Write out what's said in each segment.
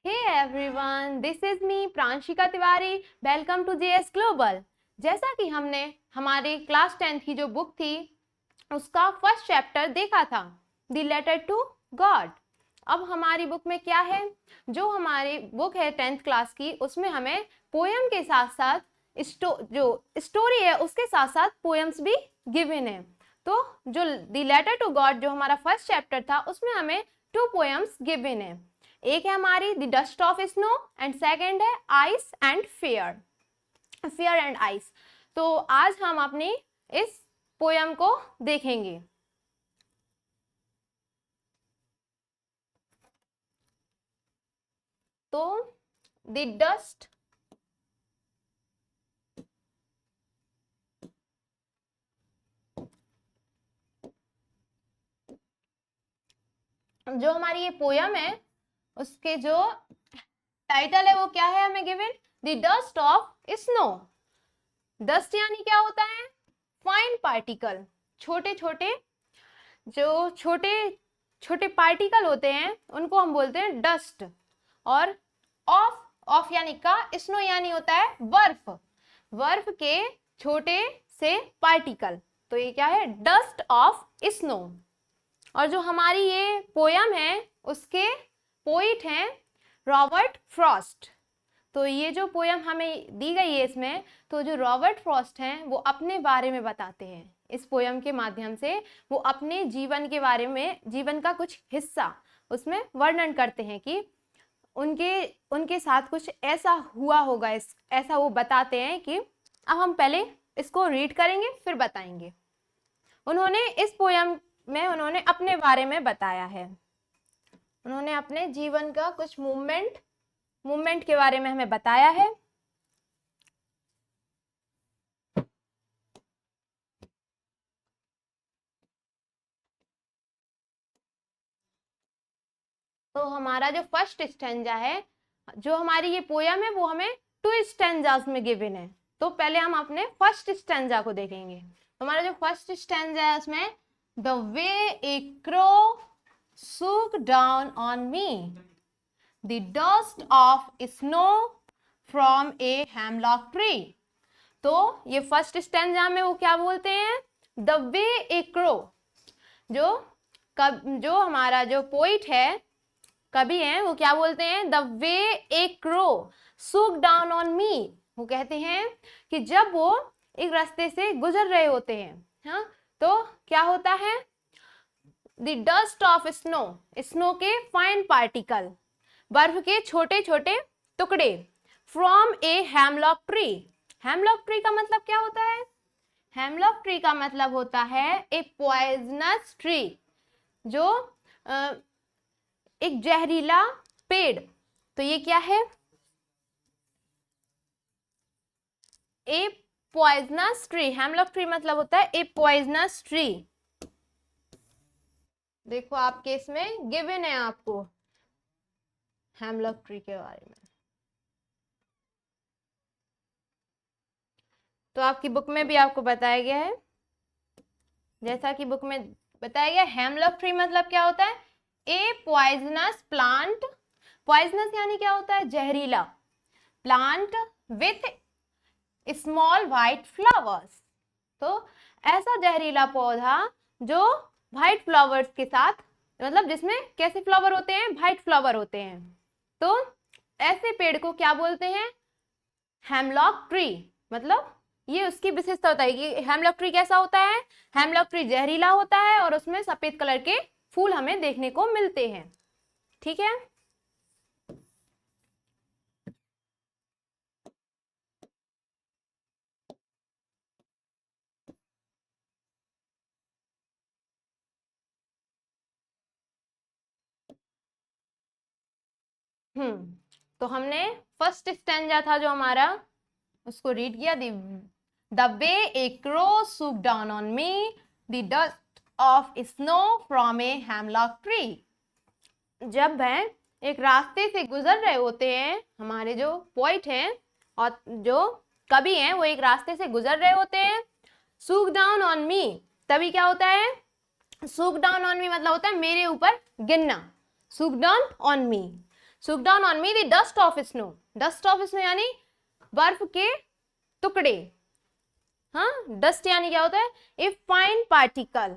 Hey everyone, this is me Pranshika Tiwari. Welcome to JS Global. जैसा कि हमने हमारी क्लास 10 की जो बुक थी उसका फर्स्ट चैप्टर देखा था, द लेटर टू गॉड. अब हमारी बुक में क्या है, जो हमारी बुक है 10th क्लास की, उसमें हमें पोयम के साथ साथ जो स्टोरी है उसके साथ साथ पोएम्स भी गिवन है. तो जो द लेटर टू गॉड जो हमारा फर्स्ट चैप्टर था उसमें हमें 2 पोएम्स गिवन है. एक है हमारी the dust of snow and second है ice and fire and ice. तो आज हम अपनी इस पोयम को देखेंगे. तो द डस्ट जो हमारी ये पोयम है उसके जो टाइटल है वो क्या है हमें given, the dust of snow. Dust यानी क्या होता है, फाइन पार्टिकल. छोटे छोटे पार्टिकल होते हैं उनको हम बोलते हैं डस्ट. और ऑफ यानी का, स्नो यानी होता है बर्फ के छोटे से पार्टिकल. तो ये क्या है, डस्ट ऑफ स्नो. और जो हमारी ये पोयम है उसके पोइट हैं रॉबर्ट फ्रॉस्ट. तो ये जो पोयम हमें दी गई है इसमें, तो जो रॉबर्ट फ्रॉस्ट हैं वो अपने बारे में बताते हैं. इस पोयम के माध्यम से वो अपने जीवन के बारे में, जीवन का कुछ हिस्सा उसमें वर्णन करते हैं कि उनके साथ कुछ ऐसा हुआ होगा, ऐसा वो बताते हैं. कि अब हम पहले इसको रीड करेंगे फिर बताएंगे. उन्होंने इस पोयम में उन्होंने अपने बारे में बताया है. उन्होंने अपने जीवन का कुछ मूवमेंट के बारे में हमें बताया है. तो हमारा जो फर्स्ट स्टैंजा है, जो हमारी ये पोयम है वो हमें 2 स्टैंजास में गिवन है. तो पहले हम अपने फर्स्ट स्टैंजा को देखेंगे. तो हमारा जो फर्स्ट स्टैंजा है उसमें, the way a crow swooped down on me, the dust of snow from a hemlock tree. तो ये फर्स्ट स्टैंजा में वो क्या बोलते हैं, द वे ए क्रो. जो हमारा जो पोइट है, कवि हैं, वो क्या बोलते हैं, the way a crow swooped down on me. वो कहते हैं कि जब वो एक रास्ते से गुजर रहे होते हैं, हाँ, तो क्या होता है, द डस्ट ऑफ स्नो के फाइन पार्टिकल, बर्फ के छोटे छोटे टुकड़े, from a hemlock tree. Hemlock tree का मतलब क्या होता है, हेमलॉक ट्री का मतलब होता है ए पॉइजनस ट्री, जो एक जहरीला पेड़. तो ये क्या है, ए पॉइजनस ट्री. हेमलॉक ट्री मतलब होता है ए पॉइजनस ट्री. देखो आपके इसमें गिवन है आपको हेमलॉक ट्री के बारे में. तो आपकी बुक में भी आपको बताया गया है, जैसा कि बुक में बताया गया, हेमलॉक ट्री मतलब क्या होता है, ए पॉइजनस प्लांट. पॉइजनस यानी क्या होता है, जहरीला. Plant with small white flowers. तो ऐसा जहरीला पौधा जो व्हाइट फ्लावर्स के साथ, मतलब जिसमें कैसे फ्लावर होते हैं, व्हाइट फ्लावर होते हैं. तो ऐसे पेड़ को क्या बोलते हैं, हेमलॉक ट्री. मतलब ये उसकी विशेषता होता है कि हेमलॉक ट्री कैसा होता है, हेमलॉक ट्री जहरीला होता है और उसमें सफेद कलर के फूल हमें देखने को मिलते हैं. ठीक है. तो हमने फर्स्ट स्टैंजा था जो हमारा, उसको रीड किया. The way a crow swooped down on me, the dust of snow from a hemlock tree. जब वह एक रास्ते से गुजर रहे होते हैं, हमारे जो पोइट हैं और जो कवि हैं, वो एक रास्ते से गुजर रहे होते हैं. swooped down on me, तभी क्या होता है, swooped down on me मतलब होता है मेरे ऊपर गिरना. swooped down on me. Shook down on me the dust of snow, dust of snow यानी बर्फ के टुकड़े, हाँ डस्ट यानी क्या होता है, ए फाइन पार्टिकल,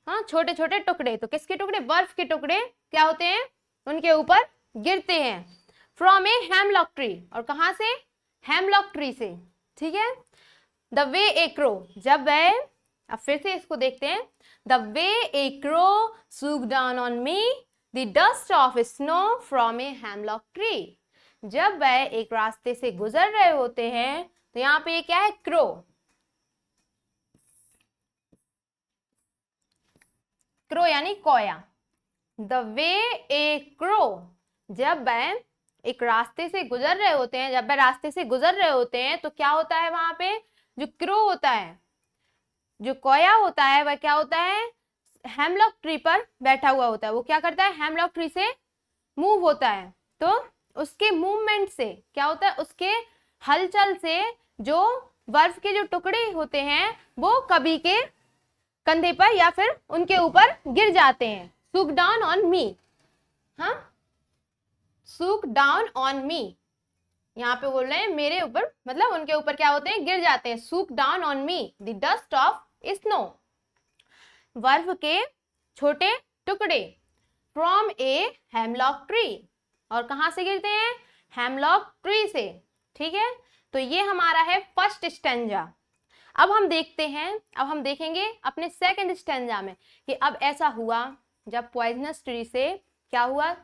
हाँ छोटे छोटे टुकड़े, तो किसके टुकड़े, बर्फ के टुकड़े क्या होते हैं, उनके ऊपर गिरते हैं, फ्रॉम ए हेमलॉक ट्री, और कहां से, हेमलॉक ट्री से, ठीक है। द वे ए क्रो, जब वह, अब फिर से इसको देखते हैं, the way a crow shook down on me the dust of snow from a hemlock tree, जब वह एक रास्ते से गुजर रहे होते हैं, तो यहाँ पे क्या है, क्रो, क्रो यानी कोया, द वे ए क्रो, जब वह एक रास्ते से गुजर रहे होते हैं, जब वह रास्ते से गुजर रहे होते हैं तो क्या होता है, वहां पे जो क्रो होता है, जो कोया होता है, वह क्या होता है, हेमलॉक ट्री पर बैठा हुआ होता है, वो क्या करता है, हेमलॉक ट्री से मूव होता है, तो उसके मूवमेंट से क्या होता है, उसके हलचल से जो बर्फ के जो टुकड़े होते हैं वो कभी के कंधे पर या फिर उनके ऊपर गिर जाते हैं, सूक डाउन ऑन मी, हाँ सूक डाउन ऑन मी, यहाँ पे बोल रहे हैं मेरे ऊपर, मतलब उनके ऊपर क्या होते हैं, गिर जाते हैं, shook down on me the dust of snow, बर्फ के छोटे टुकड़े, फ्रॉम ए हेमलॉक ट्री, और कहां से गिरते हैं, हेमलॉक ट्री से, ठीक है। तो ये हमारा है फर्स्ट स्टैंजा। अब हम देखते हैं, अब हम देखेंगे अपने सेकंड स्टैंजा में कि अब ऐसा हुआ जब पॉइजनस ट्री से क्या हुआ,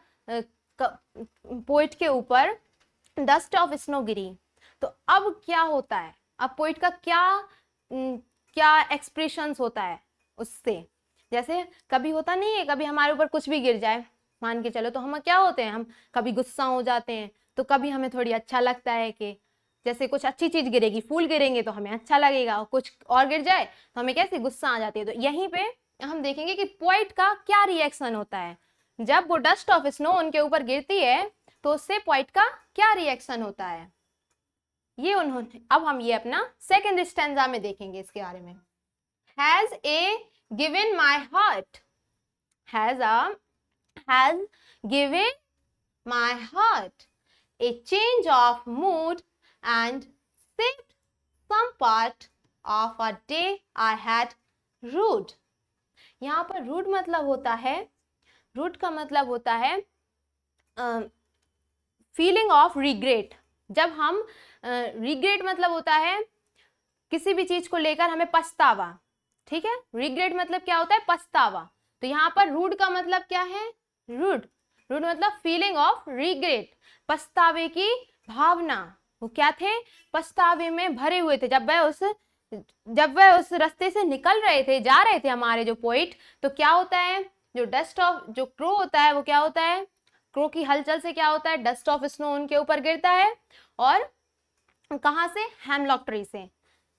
पोइट के ऊपर डस्ट ऑफ स्नो गिरी, तो अब क्या होता है, अब पोइट का क्या एक्सप्रेशंस होता है उससे, जैसे कभी होता नहीं है, कभी हमारे ऊपर कुछ भी गिर जाए मान के चलो, तो हम क्या होते हैं, हम कभी गुस्सा हो जाते हैं, तो कभी हमें थोड़ी अच्छा लगता है कि जैसे कुछ अच्छी चीज गिरेगी, फूल गिरेंगे तो हमें अच्छा लगेगा, और कुछ और गिर जाए तो हमें कैसे गुस्सा आ जाती है। तो यहीं पे हम देखेंगे कि पोइट का क्या रिएक्शन होता है जब वो डस्ट ऑफ स्नो उनके ऊपर गिरती है, तो उससे पोइट का क्या रिएक्शन होता है, ये उन्होंने, अब हम ये अपना सेकंड स्टैंजा में देखेंगे इसके बारे में। Has a given my heart, has given my heart a change of mood and saved some part of a day I had rude। यहाँ पर rude मतलब होता है, rude का मतलब होता है फीलिंग ऑफ रिग्रेट, जब हम रिग्रेट मतलब होता है किसी भी चीज को लेकर हमें पछतावा, ठीक है, रिग्रेट मतलब क्या होता है, पछतावा। तो यहाँ पर रूड का मतलब क्या है, रूड मतलब फीलिंग ऑफ रिग्रेट, पछतावे की भावना, वो क्या थे, पछतावे में भरे हुए थे, जब वह उस रास्ते से निकल रहे थे, जा रहे थे हमारे जो पोइट, तो क्या होता है, जो डस्ट ऑफ, जो क्रो होता है वो क्या होता है, क्रो की हलचल से क्या होता है, डस्ट ऑफ स्नो उनके ऊपर गिरता है, और कहां से, हेमलॉक ट्री से।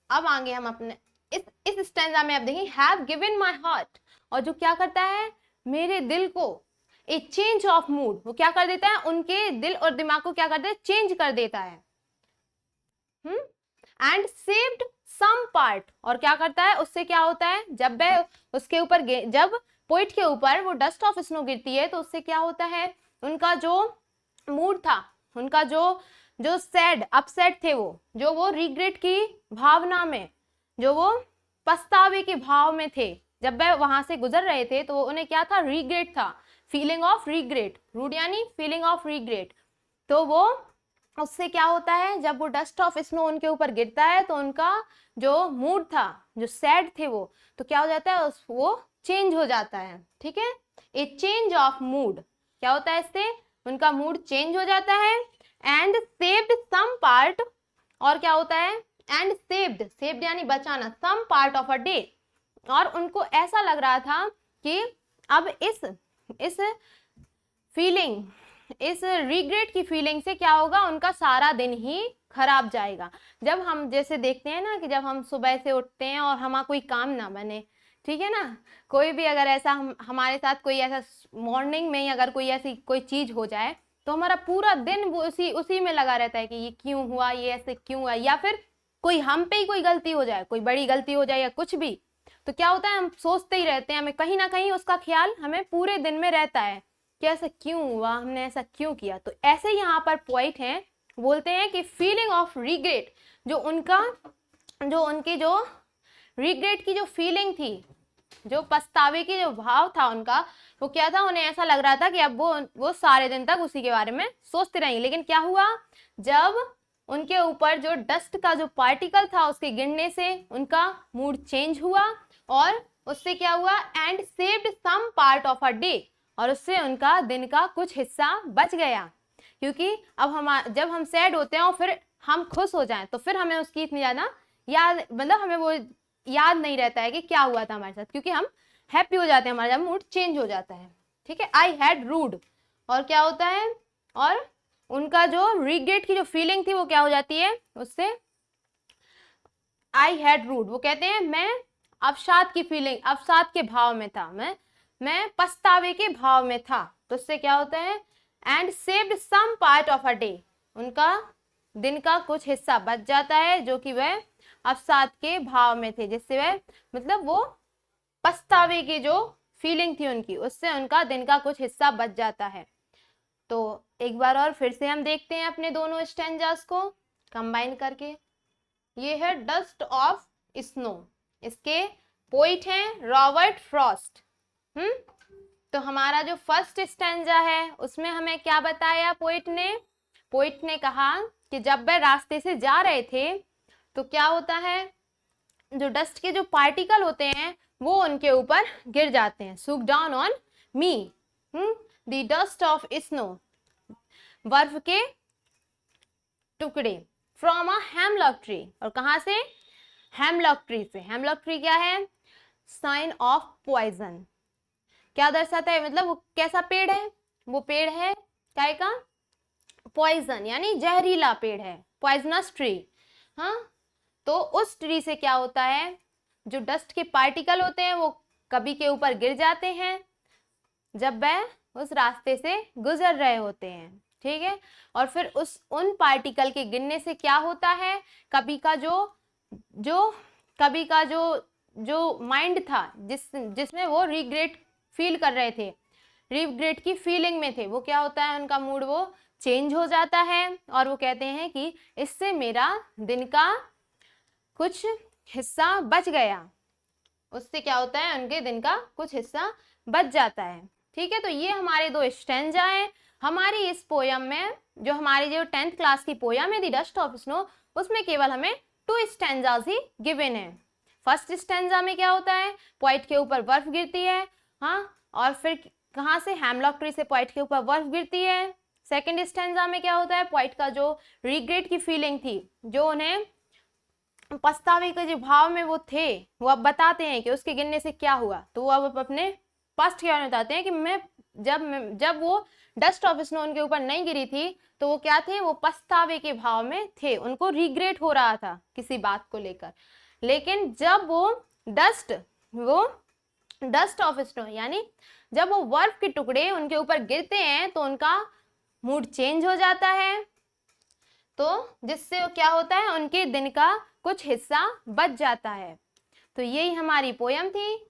अब आगे हम अपने इस स्टैंजा में अब देखें, हैव गिवन माय हार्ट, और जो क्या करता है, मेरे दिल को ए चेंज ऑफ मूड, वो क्या कर देता है, उनके दिल और दिमाग को क्या करता है, चेंज कर देता है, एंड सेव्ड सम पार्ट, और क्या करता है, उससे क्या होता है, जब वह उसके ऊपर, जब पोइट के ऊपर वो डस्ट ऑफ स्नो गिरती है, तो उससे क्या होता है, उनका जो मूड था, उनका जो सैड अपसेट थे, वो रिग्रेट की भावना में, जो वो पछतावे के भाव में थे, जब वह वहां से गुजर रहे थे, तो उन्हें क्या था, रिग्रेट था, फीलिंग ऑफ रिग्रेट, रूड यानी फीलिंग ऑफ रिग्रेट। तो वो उससे क्या होता है, जब वो डस्ट ऑफ स्नो उनके ऊपर गिरता है, तो उनका जो मूड था, जो सैड थे वो, तो क्या हो जाता है, वो चेंज हो जाता है, ठीक है, ए चेंज ऑफ मूड, क्या होता है इससे, उनका मूड चेंज हो जाता है, एंड सेव्ड सम पार्ट, और क्या होता है, एंड सेव्ड यानी बचाना, some part of a day, और उनको ऐसा लग रहा था कि अब इस फीलिंग, इस रिग्रेट की फीलिंग से क्या होगा, उनका सारा दिन ही खराब जाएगा। जब हम जैसे देखते हैं ना कि जब हम सुबह से उठते हैं और हमारा कोई काम ना बने, ठीक है ना, कोई भी अगर ऐसा हमारे साथ कोई ऐसा मॉर्निंग में ही अगर कोई ऐसी कोई चीज हो जाए, तो हमारा पूरा दिन वो उसी में लगा रहता है कि ये क्यों हुआ, ये ऐसे क्यों हुआ, या फिर कोई हम पे ही कोई गलती हो जाए, कोई बड़ी गलती हो जाए या कुछ भी, तो क्या होता है, हम सोचते ही रहते हैं, हमें कहीं ना कहीं उसका ख्याल हमें पूरे दिन में रहता है कि ऐसा क्यों हुआ, हमने ऐसा क्यों किया। तो ऐसे यहाँ पर पॉइंट है, बोलते हैं कि फीलिंग ऑफ रिग्रेट, जो उनकी जो रिग्रेट की जो फीलिंग थी, जो पछतावे की जो भाव था उनका, वो क्या था, उन्हें ऐसा लग रहा था कि अब वो सारे दिन तक उसी के बारे में सोचते रहेंगे। लेकिन क्या हुआ, जब उनके ऊपर जो डस्ट का जो पार्टिकल था उसके गिरने से उनका मूड चेंज हुआ, और उससे क्या हुआ, and saved some part of a day, और उससे उनका दिन का कुछ हिस्सा बच गया। क्योंकि अब जब हम सैड होते हैं और फिर हम खुश हो जाएं तो फिर हमें उसकी इतनी ज्यादा याद, मतलब हमें वो याद नहीं रहता है कि क्या हुआ था हमारे साथ, क्योंकि हम हैप्पी हो जाते हैं, हमारा मूड चेंज हो जाता है। ठीक है, आई हैड रूड, और क्या होता है, और उनका जो रिग्रेट की जो फीलिंग थी वो क्या हो जाती है उससे, आई हैड रूड, वो कहते हैं मैं अवसाद की फीलिंग, अवसाद के भाव में था, मैं पछतावे के भाव में था। तो उससे क्या होता है, and saved some part of a day, उनका दिन का कुछ हिस्सा बच जाता है जो कि वह अवसाद के भाव में थे, जिससे वह मतलब वो पछतावे की जो फीलिंग थी उनकी, उससे उनका दिन का कुछ हिस्सा बच जाता है। तो एक बार और फिर से हम देखते हैं अपने दोनों स्टैंजास को कंबाइन करके। ये है डस्ट ऑफ स्नो, इसके पोइट हैं रॉबर्ट फ्रॉस्ट। तो हमारा जो फर्स्ट स्टैंजा है उसमें हमें क्या बताया पोइट ने कहा कि जब वह रास्ते से जा रहे थे तो क्या होता है, जो डस्ट के जो पार्टिकल होते हैं वो उनके ऊपर गिर जाते हैं, shook down on me, the dust of snow, बर्फ के टुकड़े, फ्रॉम अ हेमलॉक ट्री, और कहां से, हेमलॉक ट्री से। हेमलॉक ट्री क्या है, साइन ऑफ पॉइजन, क्या दर्शाता है, मतलब वो कैसा पेड़ है, वो पेड़ है क्या का, पॉइजन यानी जहरीला पेड़ है, पॉइजनस ट्री। हाँ, तो उस ट्री से क्या होता है, जो डस्ट के पार्टिकल होते हैं वो कभी के ऊपर गिर जाते हैं जब वह उस रास्ते से गुजर रहे होते हैं। ठीक है, और फिर उन पार्टिकल के गिरने से क्या होता है, कभी का जो माइंड था जिसमें वो रिग्रेट फील कर रहे थे, रिग्रेट की फीलिंग में थे, वो क्या होता है, उनका मूड वो चेंज हो जाता है, और वो कहते हैं कि इससे मेरा दिन का कुछ हिस्सा बच गया, उससे क्या होता है, उनके दिन का कुछ हिस्सा बच जाता है। ठीक है, तो ये हमारे दो स्टैंजा हैं हमारी इस पोयम में, जो हमारी जो 10th क्लास की पोयम है द डस्ट ऑफ स्नो, उसमें केवल हमें 2 स्टैंजाज ही गिवन है। फर्स्ट स्टैंजा में क्या होता है, पॉइंट के ऊपर बर्फ गिरती है, हाँ, और फिर कहाँ से, हेमलॉक ट्री से पॉइंट के ऊपर बर्फ गिरती है। सेकंड स्टैंजा में क्या होता है, पॉइंट का जो रिग्रेट की फीलिंग थी, जो उन्हें पछतावे के जो भाव में वो थे, वो अब बताते हैं कि उसके गिरने से क्या हुआ। तो वो अब अपने पास्ट के बारे में बताते हैं कि जब वो डस्ट ऑफ स्नो उनके ऊपर नहीं गिरी थी तो वो क्या थे, वो पछतावे के भाव में थे, उनको रिग्रेट हो रहा था किसी बात को लेकर। लेकिन जब वो डस्ट ऑफ स्नो यानी जब वो बर्फ के टुकड़े उनके ऊपर गिरते हैं तो उनका मूड चेंज हो जाता है, तो जिससे क्या होता है, उनके दिन का कुछ हिस्सा बच जाता है। तो यही हमारी पोयम थी,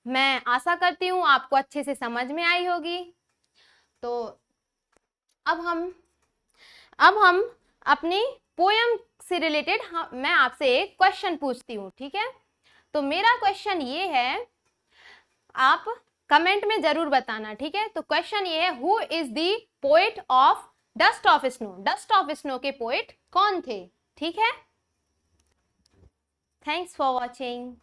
मैं आशा करती हूँ आपको अच्छे से समझ में आई होगी। तो अब हम अपनी पोयम से रिलेटेड मैं आपसे एक क्वेश्चन पूछती हूँ, ठीक है। तो मेरा क्वेश्चन ये है, आप कमेंट में जरूर बताना, ठीक है। तो क्वेश्चन ये है, who is the poet of dust of snow, dust of snow के पोएट कौन थे, ठीक है। Thanks for watching.